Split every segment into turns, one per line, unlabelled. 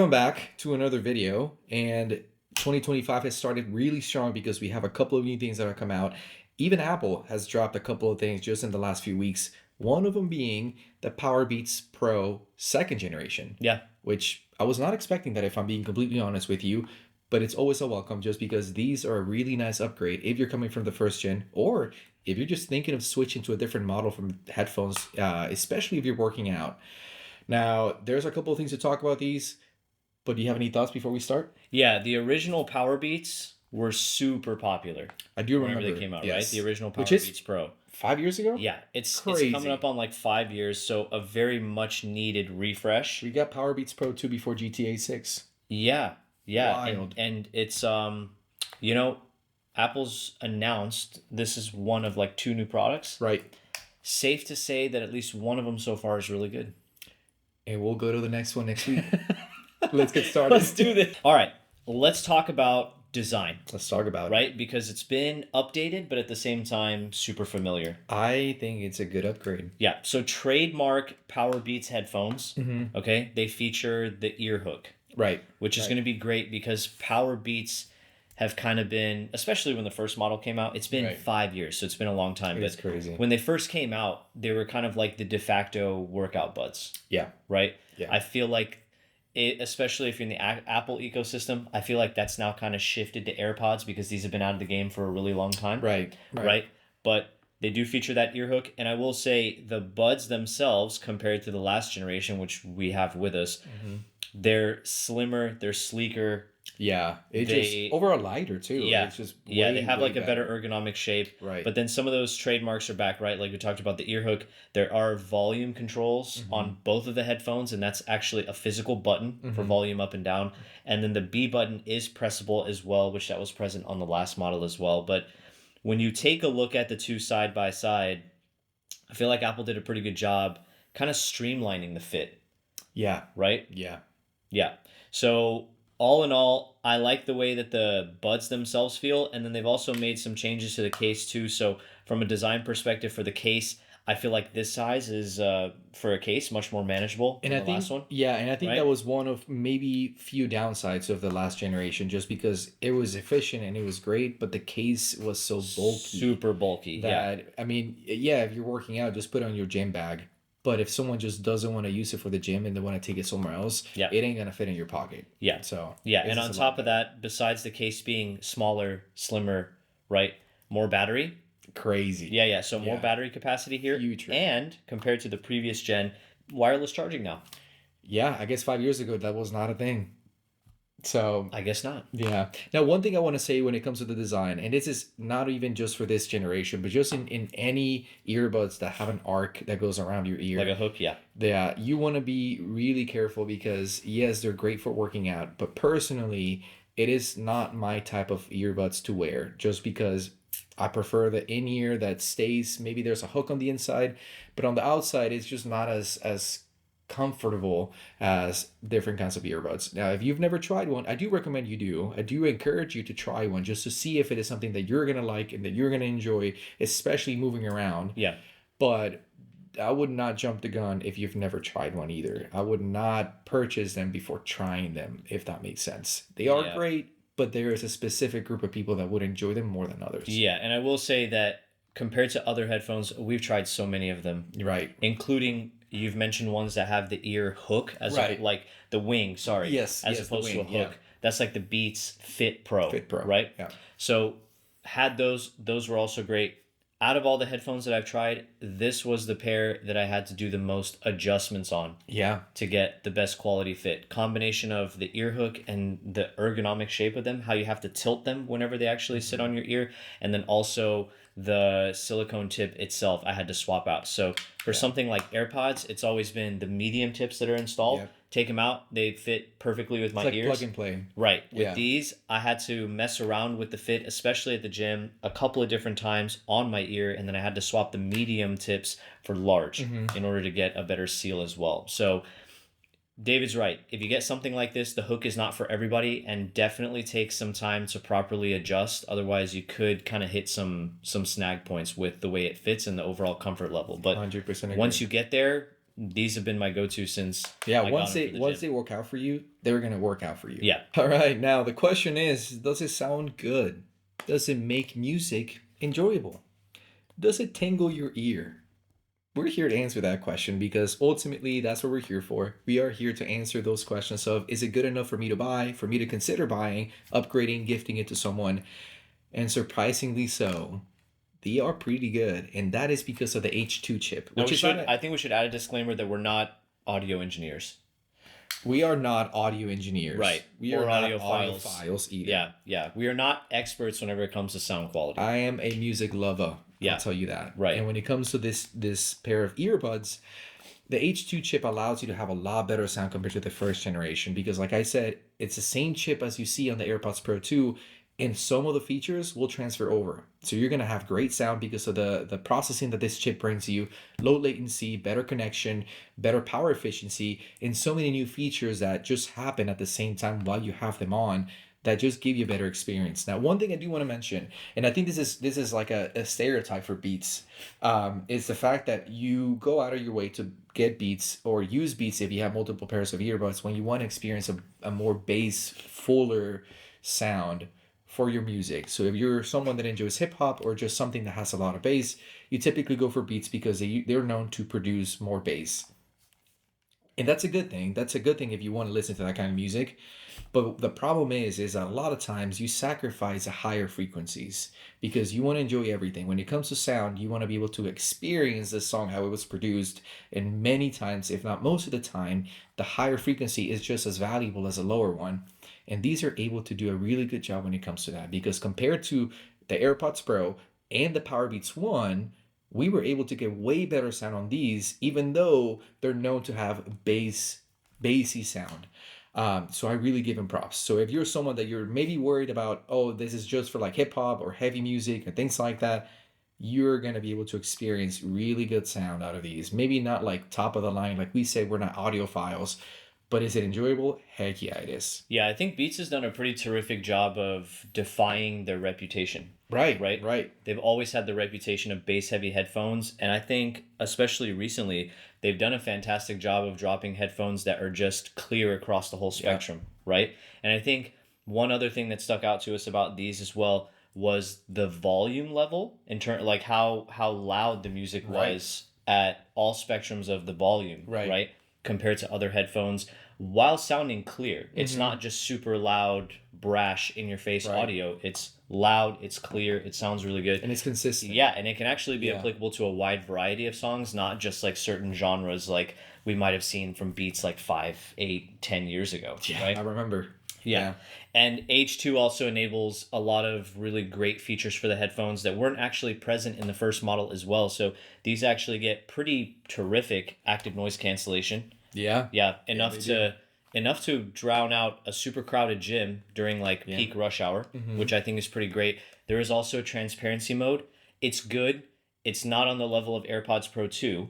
Welcome back to another video. And 2025 has started really strong because we have a couple of new things that have come out. Even Apple has dropped a couple of things just in the last few weeks. One of them being the PowerBeats Pro second generation.
Yeah.
Which I was not expecting that, if I'm being completely honest with you. But it's always a welcome just because these are a really nice upgrade if you're coming from the first gen, or if you're just thinking of switching to a different model from headphones, especially if you're working out. Now, there's a couple of things to talk about these. But do you have any thoughts before we start?
Yeah, the original PowerBeats were super popular.
I do
Whenever
remember
they came out,
yes.
right? The original
Which is
PowerBeats Pro.
5 years ago?
Yeah, it's
Crazy.
coming up on like 5 years, so a very much needed refresh.
We got PowerBeats Pro 2 before GTA 6.
Yeah, yeah,
Wild.
and it's you know, Apple's announced this is one of like two new products.
Right.
Safe to say that at least one of them so far is really good.
And we'll go to the next one next week. Let's get started.
Let's do this. All right, let's talk about design.
Let's talk about it.
Right? Because it's been updated, but at the same time, super familiar.
I think it's a good upgrade.
Yeah. So trademark PowerBeats headphones,
Mm-hmm.
okay, they feature the ear hook,
Right.
which is going to be great because PowerBeats have kind of been, especially when the first model came out, it's been
Right.
5 years, so it's been a long time.
It's crazy.
When they first came out, they were kind of like the de facto workout buds,
Yeah.
right?
Yeah.
I feel like it, especially if you're in the Apple ecosystem, I feel like that's now kind of shifted to AirPods because these have been out of the game for a really long time.
Right.
Right. But they do feature that ear hook. And I will say the buds themselves, compared to the last generation, which we have with us,
Mm-hmm.
they're slimmer, they're sleeker.
Yeah. It's
They-
just overall lighter too.
Yeah.
It's just
Yeah, they
way,
have
way
like a better ergonomic shape.
Right.
But then some of those trademarks are back, right? Like we talked about the ear hook. There are volume controls
Mhm.
on both of the headphones, and that's actually a physical button for
Mhm.
volume up and down. And then the B button is pressable as well, which that was present on the last model as well. But when you take a look at the two side by side, I feel like Apple did a pretty good job kind of streamlining the fit,
Yeah.
right?
Yeah.
Yeah. So all in all, I like the way that the buds themselves feel, and then they've also made some changes to the case too. So from a design perspective for the case, I feel like this size is for a case much more manageable
And
than
I
the
think,
last one.
yeah, and I think
right?
that was one of maybe few downsides of the last generation, just because it was efficient and it was great, but the case was so bulky
Super bulky. Yeah.
that, I mean, yeah, if you're working out, just put it on your gym bag. But if someone just doesn't want to use it for the gym and they want to take it somewhere else,
Yeah.
it ain't gonna fit in your pocket.
Yeah.
So
Yeah.
it's
And on
just a lot
top of that, besides the case being smaller, slimmer, right? More battery.
crazy.
Yeah, yeah. So more
Yeah.
battery capacity here.
Huge.
And compared to the previous gen, wireless charging now.
Yeah, I guess 5 years ago that was not a thing. So
I guess not.
yeah. Now, one thing I want to say when it comes to the design, and this is not even just for this generation, but just in any earbuds that have an arc that goes around your ear.
Like a hook, yeah.
Yeah, you want to be really careful because, yes, they're great for working out, but personally, it is not my type of earbuds to wear just because I prefer the in-ear that stays. Maybe there's a hook on the inside, but on the outside, it's just not as comfortable as different kinds of earbuds. Now, if you've never tried one, I do recommend you do. I do encourage you to try one just to see if it is something that you're going to like and that you're going to enjoy, especially moving around.
Yeah.
But I would not jump the gun if you've never tried one either. I would not purchase them before trying them, if that makes sense. They are
Yeah.
great, but there is a specific group of people that would enjoy them more than others.
Yeah, and I will say that compared to other headphones, we've tried so many of them,
Right.
including you've mentioned ones that have the ear hook as
Right.
like the wing, sorry.
Yes,
as
yes, the
opposed to a
wing, yeah.
hook. That's like the Beats Fit Pro.
Fit Pro.
Right?
Yeah.
So had those were also great. Out of all the headphones that I've tried, this was the pair that I had to do the most adjustments on
Yeah.
to get the best quality fit. Combination of the ear hook and the ergonomic shape of them, how you have to tilt them whenever they actually sit on your ear, and then also the silicone tip itself I had to swap out. So for something like AirPods, it's always been the medium tips that are installed.
Yeah.
Take them out, they fit perfectly with my
It's like
ears.
plug and play.
Right. With
Yeah.
these, I had to mess around with the fit, especially at the gym, a couple of different times on my ear, and then I had to swap the medium tips for large in order to get a better seal as well. So David's right. If you get something like this, the hook is not for everybody, and definitely takes some time to properly adjust. Otherwise, you could kind of hit some snag points with the way it fits and the overall comfort level. But
100% agree.
once you get there, these have been my go-to since
Yeah,
I got them for the
once
gym.
they work out for you, they're gonna work out for you.
Yeah.
All right, now the question is, does it sound good? Does it make music enjoyable? Does it tingle your ear? We're here to answer that question because ultimately that's what we're here for. We are here to answer those questions of, is it good enough for me to buy, for me to consider buying, upgrading, gifting it to someone? And surprisingly so, they are pretty good. And that is because of the H2 chip,
Now
which is not
I think we should add a disclaimer that we're not audio engineers.
we are not audio engineers.
Right.
We
Or
are not
audiophiles.
audiophiles either.
Yeah, yeah. We are not experts whenever it comes to sound quality.
I am a music lover.
Yeah.
I'll tell you that.
Right.
And when it comes to this pair of earbuds, the H2 chip allows you to have a lot better sound compared to the first generation because, like I said, it's the same chip as you see on the AirPods Pro 2, and some of the features will transfer over. So you're going to have great sound because of the processing that this chip brings you, low latency, better connection, better power efficiency, and so many new features that just happen at the same time while you have them on that just give you a better experience. Now, one thing I do want to mention, and I think this is like a stereotype for Beats, is the fact that you go out of your way to get Beats or use Beats if you have multiple pairs of earbuds when you want to experience a more bass, fuller sound for your music. So if you're someone that enjoys hip hop or just something that has a lot of bass, you typically go for Beats because they're known to produce more bass. And that's a good thing. That's a good thing if you want to listen to that kind of music. But the problem is that a lot of times you sacrifice the higher frequencies because you want to enjoy everything. When it comes to sound, you want to be able to experience the song how it was produced. And many times, if not most of the time, the higher frequency is just as valuable as a lower one. And these are able to do a really good job when it comes to that because compared to the AirPods Pro and the PowerBeats One, we were able to get way better sound on these, even though they're known to have bassy sound. So I really give them props. So if you're someone that you're maybe worried about, oh, this is just for like hip hop or heavy music and things like that, you're gonna be able to experience really good sound out of these. Maybe not like top of the line, like we said, we're not audiophiles, but is it enjoyable? Heck yeah, it is.
Yeah, I think Beats has done a pretty terrific job of defying their reputation.
Right,
Right?
right.
They've always had the reputation of bass heavy headphones, and I think especially recently they've done a fantastic job of dropping headphones that are just clear across the whole spectrum, right? And I think one other thing that stuck out to us about these as well was the volume level in turn, like how loud the music
Right.
was at all spectrums of the volume,
Right.
right? Compared to other headphones while sounding clear. It's not just super loud, brash, in your face
Right.
audio. It's loud, it's clear, it sounds really good.
And it's consistent.
Yeah, and it can actually be
Yeah.
applicable to a wide variety of songs, not just like certain genres like we might have seen from Beats like 5, 8, 10 years ago.
Yeah,
Right?
I remember.
Yeah. And H2 also enables a lot of really great features for the headphones that weren't actually present in the first model as well. So these actually get pretty terrific active noise cancellation.
Yeah.
Yeah, enough
they
to enough to drown out a super crowded gym during like peak rush hour, which I think is pretty great. There is also transparency mode. It's good. It's not on the level of AirPods Pro 2,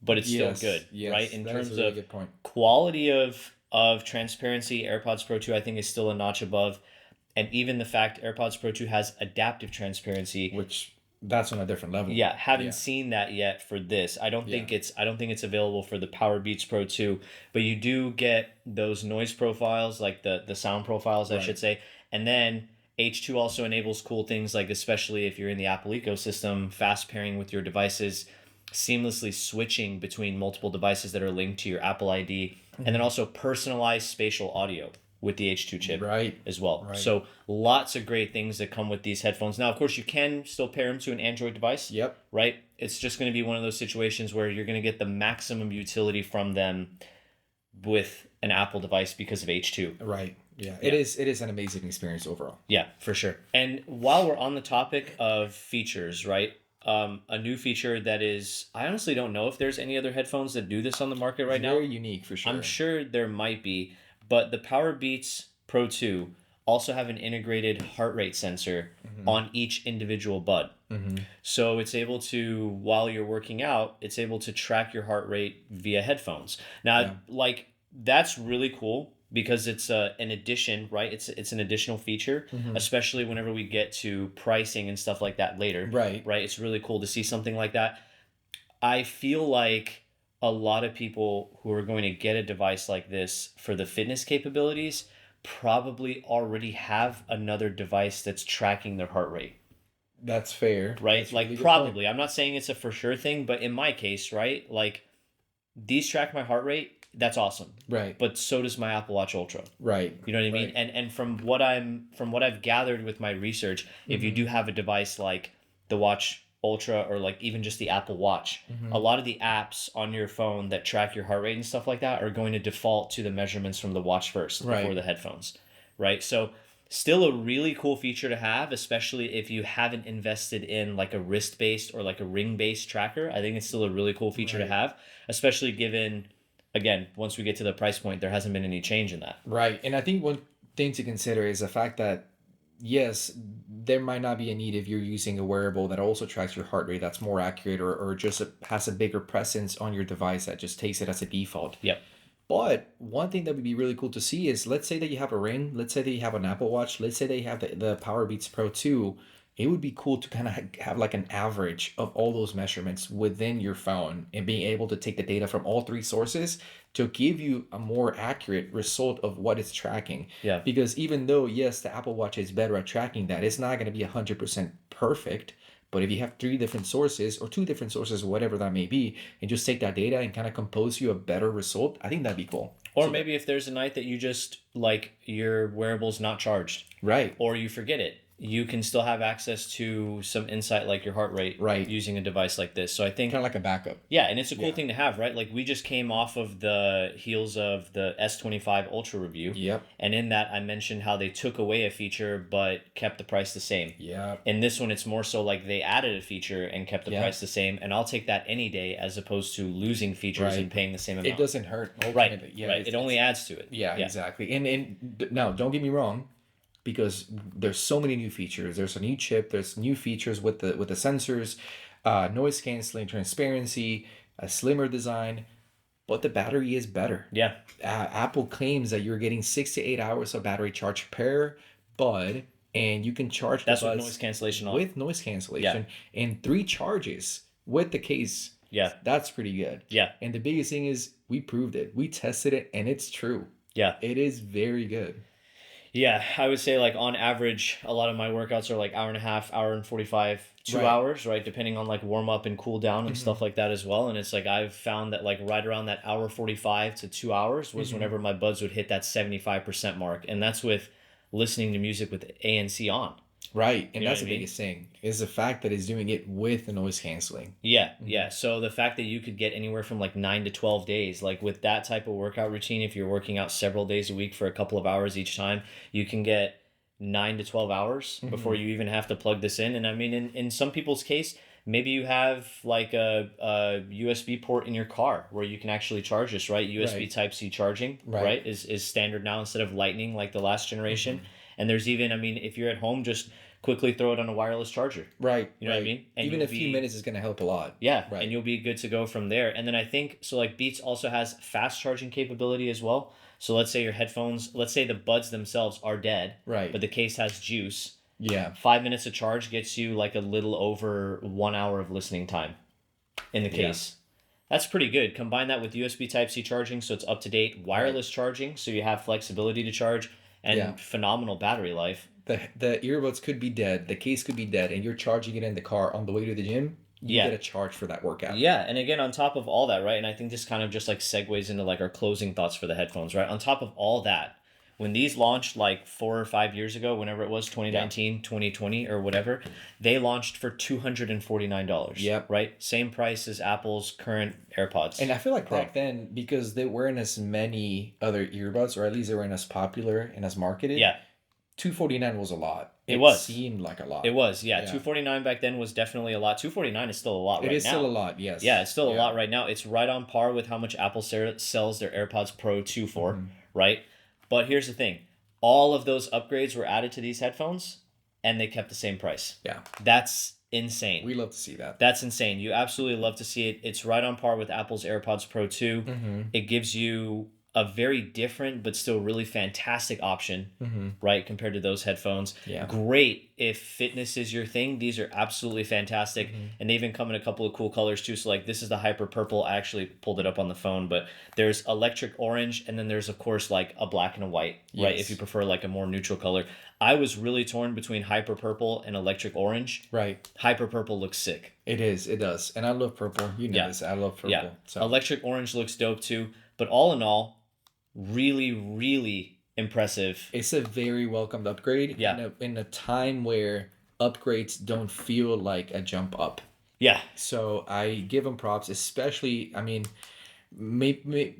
but it's
Yes,
still good,
yes,
right? In
that is
terms
a really
of
good point.
quality of transparency, AirPods Pro 2 I think is still a notch above. And even the fact AirPods Pro 2 has adaptive transparency,
Which that's on a different level.
yeah, haven't
Yeah.
seen that yet for this. I don't think it's available for the PowerBeats Pro 2, but you do get those noise profiles, like the sound profiles, I
Right.
should say. And then H2 also enables cool things like, especially if you're in the Apple ecosystem, fast pairing with your devices, seamlessly switching between multiple devices that are linked to your Apple ID, and then also personalized spatial audio with the H2 chip
Right.
as well.
Right.
So lots of great things that come with these headphones. Now, of course, you can still pair them to an Android device.
Yep.
Right? It's just going to be one of those situations where you're going to get the maximum utility from them with an Apple device because of H2.
Right. Yeah. It is an amazing experience overall.
Yeah, for sure. And while we're on the topic of features, right? A new feature that is, I honestly don't know if there's any other headphones that do this on the market right now.
Very unique for sure.
I'm sure there might be, but the PowerBeats Pro 2 also have an integrated heart rate sensor on each individual bud. So it's able to, while you're working out, it's able to track your heart rate via headphones. Now, like, that's really cool because it's an addition, right? It's an additional feature, especially whenever we get to pricing and stuff like that later.
Right.
Right? It's really cool to see something like that. I feel like a lot of people who are going to get a device like this for the fitness capabilities probably already have another device that's tracking their heart rate,
That's fair.
right?
That's a
Like
really good point.
probably. I'm not saying it's a for sure thing, but in my case, right? Like these track my heart rate, that's awesome.
Right.
But so does my Apple Watch Ultra.
Right.
You know what I mean?
Right.
And from what I've gathered with my research, if you
Mm-hmm.
do have a device like the Watch Ultra or like even just the Apple Watch, a
Mm-hmm.
lot of the apps on your phone that track your heart rate and stuff like that are going to default to the measurements from the watch first before
Right.
the headphones, right? So still a really cool feature to have, especially if you haven't invested in like a wrist-based or like a ring-based tracker. I think it's still a really cool feature to
Right.
have, especially given, again, once we get to the price point, there hasn't been any change in that.
Right. And I think one thing to consider is the fact that, yes, there might not be a need if you're using a wearable that also tracks your heart rate that's more accurate, or just has a bigger presence on your device that just takes it as a default.
Yep.
But one thing that would be really cool to see is, let's say that you have a ring, let's say that you have an Apple Watch, let's say that you have the PowerBeats Pro 2. It would be cool to kind of have like an average of all those measurements within your phone and being able to take the data from all three sources to give you a more accurate result of what it's tracking.
Yeah.
Because even though, yes, the Apple Watch is better at tracking that, it's not going to be 100% perfect. But if you have three different sources or two different sources, whatever that may be, and just take that data and kind of compose you a better result, I think that'd be cool.
Or
So that,
maybe if there's a night that you just like your wearable's not charged
right,
or you forget it, you can still have access to some insight like your heart rate
right,
using a device like this. So I think,
kind of like a backup.
yeah, and it's a cool
Yeah.
thing to have, right? Like we just came off of the heels of the S25 Ultra review.
Yep.
And in that, I mentioned how they took away a feature but kept the price the same.
Yep.
In this one, it's more so like they added a feature and kept the
Yeah.
price the same. And I'll take that any day as opposed to losing features
Right.
and paying the same
It
amount.
doesn't hurt.
Right.
Ultimately. Yeah.
Right. It only adds to it.
Yeah, exactly. And now, don't get me wrong, because there's so many new features. There's a new chip. There's new features with the sensors, noise canceling, transparency, a slimmer design. But the battery is better.
Yeah.
Apple claims that you're getting 6 to 8 hours of battery charge per bud, and you can charge the
That's with
buds
noise cancellation on.
with noise cancellation and 3 charges with the case.
Yeah.
That's pretty good.
Yeah.
And the biggest thing is we proved it. We tested it, and it's true.
Yeah.
It is very good.
Yeah. I would say like on average, a lot of my workouts are like hour and a half, hour and 45, 2 hours, right? Depending on like warm up and cool down and stuff like that as well. And it's like I've found that like right around that hour 45 to 2 hours was whenever my buds would hit that 75% mark. And that's with listening to music with ANC on.
Right. And
You know
that's
what
the
I mean?
biggest thing is the fact that it's doing it with the noise canceling.
Yeah, yeah. So the fact that you could get anywhere from like 9 to 12 days, like with that type of workout routine, if you're working out several days a week for a couple of hours each time, you can get 9 to 12 hours before you even have to plug this in. And I mean, in some people's case, maybe you have like a USB port in your car where you can actually charge this, right? USB
Right.
Type C charging,
Right.
right, is standard now instead of Lightning like the last generation. And there's even, I mean, if you're at home, just quickly throw it on a wireless charger.
Right.
You know what I
right.
mean? And
Even
you'll
a few
be-
minutes is going to help a lot.
Yeah,
Right.
and you'll be good to go from there. And then I think so like Beats also has fast charging capability as well. So let's say your headphones, let's say the buds themselves are dead,
Right.
but the case has juice.
Yeah.
5 minutes of charge gets you like a little over 1 hour of listening time in the
Yeah.
case. That's pretty good. Combine that with USB Type C charging, so it's up to date. Wireless charging, so you have flexibility to charge, and
Yeah.
phenomenal battery life.
The earbuds could be dead, the case could be dead, and you're charging it in the car on the way to the gym. You
Yeah.
get a charge for that workout.
Yeah, and again, on top of all that, right? And I think this kind of just like segues into like our closing thoughts for the headphones, right? On top of all that, when these launched like 4 or 5 years ago, whenever it was 2019, 2020, or whatever, they launched for $249.
Yep.
Right? Same price as Apple's current AirPods.
And I feel like back then, because they weren't as many other earbuds, or at least they weren't as popular and as marketed,
yeah,
249 was a lot.
It was.
Seemed like a lot.
it was. Yeah,
Yeah.
249 back then was definitely a lot. 249 is still a lot
It
right
is
now.
still a lot, yes.
Yeah, it's still a
Yeah.
lot right now. It's right on par with how much Apple sells their AirPods Pro 2 for, right? But here's the thing. All of those upgrades were added to these headphones and they kept the same price.
Yeah.
That's insane.
We love to see that.
That's insane. You absolutely love to see it. It's right on par with Apple's AirPods Pro 2.
Mm-hmm.
It gives you a very different but still really fantastic option, right, compared to those headphones.
Yeah.
Great if fitness is your thing. These are absolutely fantastic. And they even come in a couple of cool colors too. So like this is the hyper purple. I actually pulled it up on the phone, but there's electric orange, and then there's of course like a black and a white, right?
Yes.
If you prefer like a more neutral color. I was really torn between hyper purple and electric orange.
Right.
Hyper purple looks sick.
It is. It does. And I love purple. You know
Yeah.
this. I love purple.
Yeah.
So
Electric orange looks dope too. But all in all, really, really impressive.
it's a very welcomed upgrade.
Yeah.
In a time where upgrades don't feel like a jump up.
Yeah.
So I give them props, especially, I mean,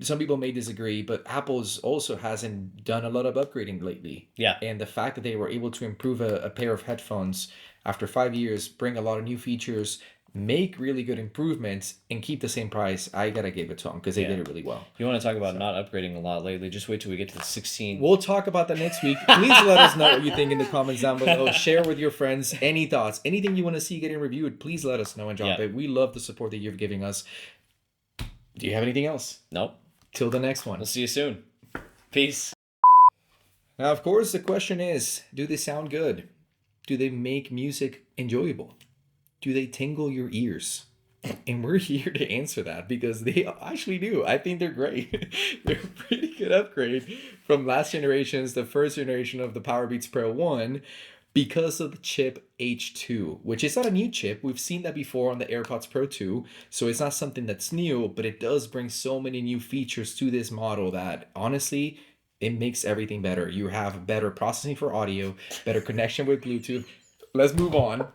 some people may disagree, but Apple's also hasn't done a lot of upgrading lately.
Yeah.
And the fact that they were able to improve a pair of headphones after 5 years, bring a lot of new features, make really good improvements, and keep the same price, I gotta give it to them because they did it really well.
If you want to talk about not upgrading a lot lately, just wait till we get to the 16.
We'll talk about that next week. Please let us know what you think in the comments down below. Share with your friends any thoughts, anything you want to see getting reviewed. Please let us know and drop it. We love the support that you're giving us. Do you have anything else?
Nope.
Till the next one.
We'll see you soon. Peace.
Now, of course, the question is, do they sound good? Do they make music enjoyable? Do they tingle your ears? And we're here to answer that because they actually do. I think they're great. They're a pretty good upgrade from last generation's, the first generation of the PowerBeats Pro 1, because of the chip H2, which is not a new chip. We've seen that before on the AirPods Pro 2, so it's not something that's new, but it does bring so many new features to this model that, honestly, it makes everything better. You have better processing for audio, better connection with Bluetooth. Let's move on.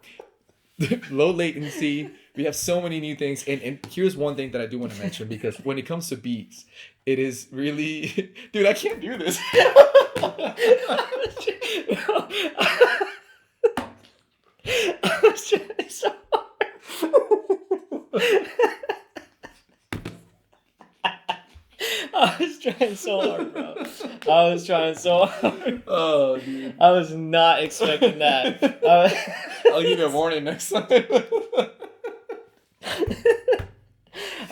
Low latency. We have so many new things. And here's one thing that I do want to mention, because when it comes to beats, it is really... Dude, I can't do this.
I was trying so hard. I was trying so hard, bro. I was trying so hard.
Oh, dude.
I was not expecting that.
I'll give you a warning next time.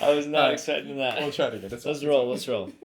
I was not expecting that.
We'll try to get this.
Let's roll. Let's roll.